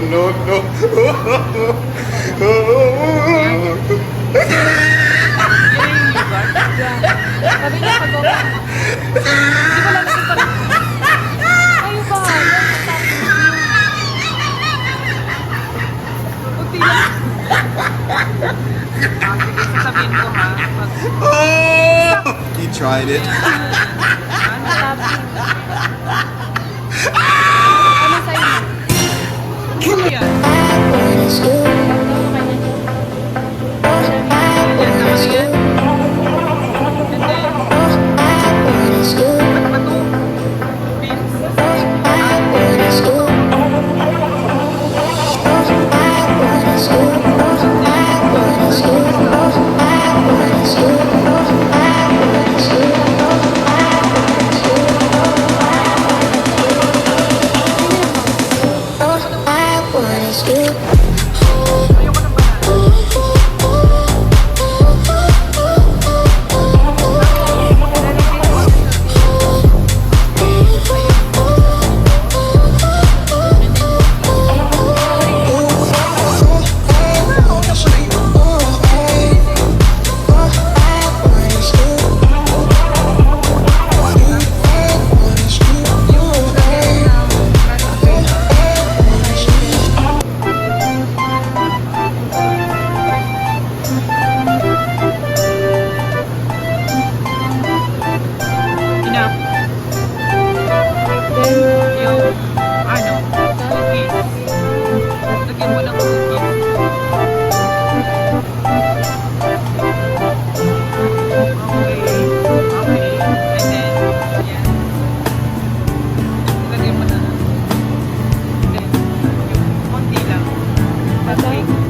no, no. Sabi niya pag okay. Hindi ko lang kasi parang... Kayo ba? Kunti lang. Sige, sasabihin ko ha. You tried it. Ano sabi? Ano sa'yo? Ano yan?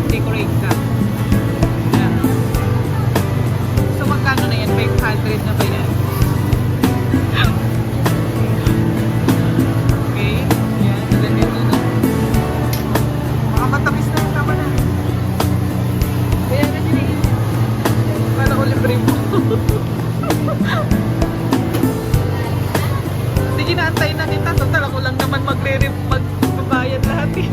Decorate ka. Yeah. So magkano na yan? 500 na ba yan? Okay. Yan. Nalagyan doon na. Makamatapis na yung tama na. Kaya na din eh. Kala ko libre mo. Sige na, antayin na kita. Total ako lang naman magbabayad lahat eh.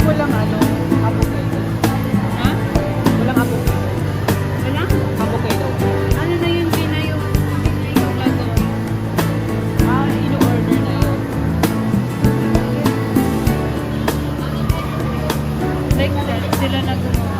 Walang ano, avocado. Ha? Walang avocado. Wala? Avocado. Ano na yun, pinayo lago. In-order na yun. Like that, sila na gumawa.